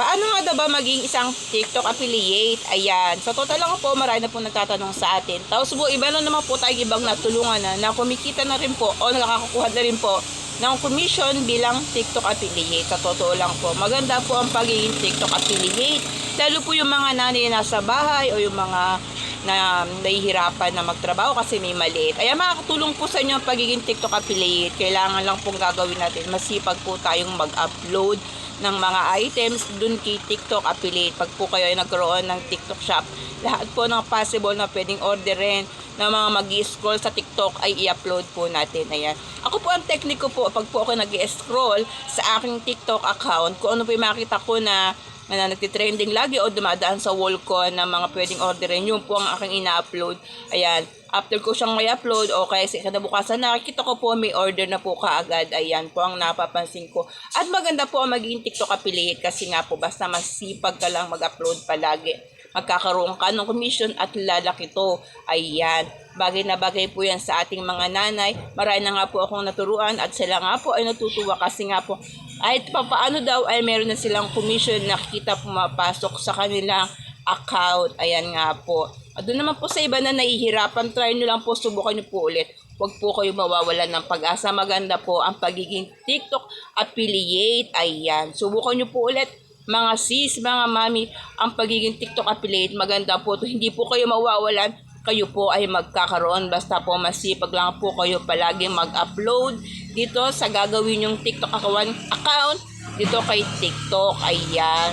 Paano nga daw ba maging isang TikTok affiliate? Ayan. Sa total lang po, marami na po nagtatanong sa atin. Tapos po, iba na naman po tayong ibang natulungan na kumikita na rin po o nakakakuha na rin po ng commission bilang TikTok affiliate. Sa totoo lang po, maganda po ang pagiging TikTok affiliate. Lalo po yung mga nanay na nasa bahay o yung mga na nahihirapan na magtrabaho kasi may maliit. Ayan, makakatulong po sa inyo ang pagiging TikTok affiliate. Kailangan lang pong gagawin natin, masipag po tayong mag-upload ng mga items dun kay TikTok affiliate. Pag po kayo ay nagkaroon ng TikTok shop, lahat po ng possible na pwedeng orderin na mga mag-i-scroll sa TikTok ay i-upload po natin. Ayan. Ako po ang tekniko po, pag po ako nag-i-scroll sa aking TikTok account, kung ano po yung makita ko na nagtitrending lagi o dumadaan sa wall ko ng mga pwedeng orderin, yun po ang aking ina-upload. Ayan. After ko siyang may upload o kaya sa kinabukasan, nakikita ko po may order na po kaagad. Ayan po ang napapansin ko. At maganda po ang magiging TikTok affiliate kasi nga po basta masipag ka lang mag-upload palagi, magkakaroon ka ng commission at lalaki to. Ayan. Bagay na bagay po yan sa ating mga nanay. Marami na nga po akong naturuan at sila nga po ay natutuwa kasi nga po ay papaano daw ay meron na silang commission na kita pumapasok sa kanilang account. Ayan nga po. At doon naman po sa iba na nahihirapan, try nyo lang po, subukan nyo po ulit. Huwag po kayo mawawalan ng pag-asa. Maganda po ang pagiging TikTok affiliate. Ayan. Subukan nyo po ulit mga sis, mga mami, ang pagiging TikTok affiliate. Maganda po to. Hindi po kayo mawawalan. Kayo po ay magkakaroon. Basta po masipag lang po kayo palagi mag-upload dito sa gagawin yung TikTok account dito kay TikTok. Ayan.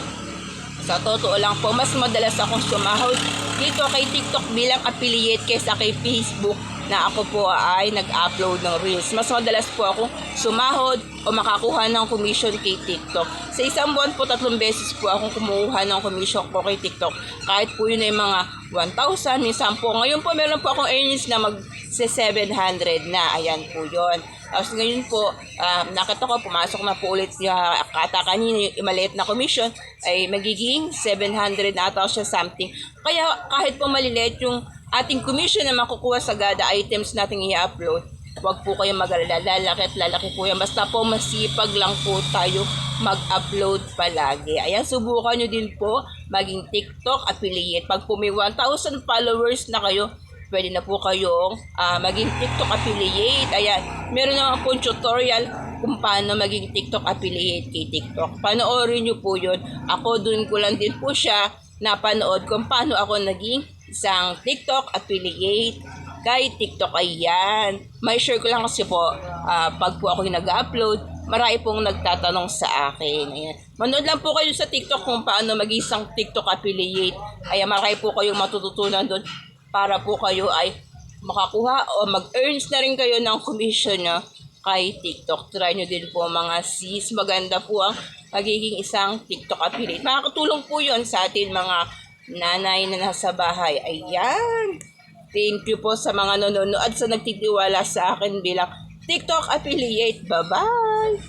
Sa totoo lang po, mas madalas akong sumahod dito kay TikTok bilang affiliate kaysa kay Facebook na ako po ay nag-upload ng Reels. Mas madalas po akong sumahod o makakuha ng commission kay TikTok. Sa isang buwan po, 3 beses po akong kumuha ng commission ko kay TikTok. Kahit po yun ay mga 1,000, minsan po. Ngayon po, meron po akong earnings na mag-700 na. Ayan po yun. Tapos ngayon po, nakita ko, pumasok na po ulit kata kanina, yung maliit na commission, ay magiging 700 na ata siya something. Kaya kahit po maliliit yung ating commission na makukuha sa gada items nating i-upload, huwag po kayo mag-alala, lalaki at lalaki po yan. Basta po masipag lang po tayo mag-upload palagi. Ayan, subukan nyo din po maging TikTok affiliate. Pag po may 1,000 followers na kayo, pwede na po kayong maging TikTok affiliate. Ayan, meron naman po tutorial kung paano maging TikTok affiliate kay TikTok. Panoorin nyo po yun. Ako dun ko lang din po siya napanood kung paano ako naging isang TikTok affiliate kay TikTok. Ayan. May share ko lang kasi po, pag po ako nag-upload, marami pong nagtatanong sa akin. Ayan. Manood lang po kayo sa TikTok kung paano maging isang TikTok affiliate. Ayan, marami po kayong matututunan doon para po kayo ay makakuha o mag-earns na rin kayo ng commission nyo kay TikTok. Try nyo din po mga sis. Maganda po ang magiging isang TikTok affiliate. Makakatulong po yun sa atin mga nanay na nasa bahay. Ayan. Thank you po sa mga nanonood at sa nagtitiwala sa akin bilang TikTok affiliate. Bye-bye!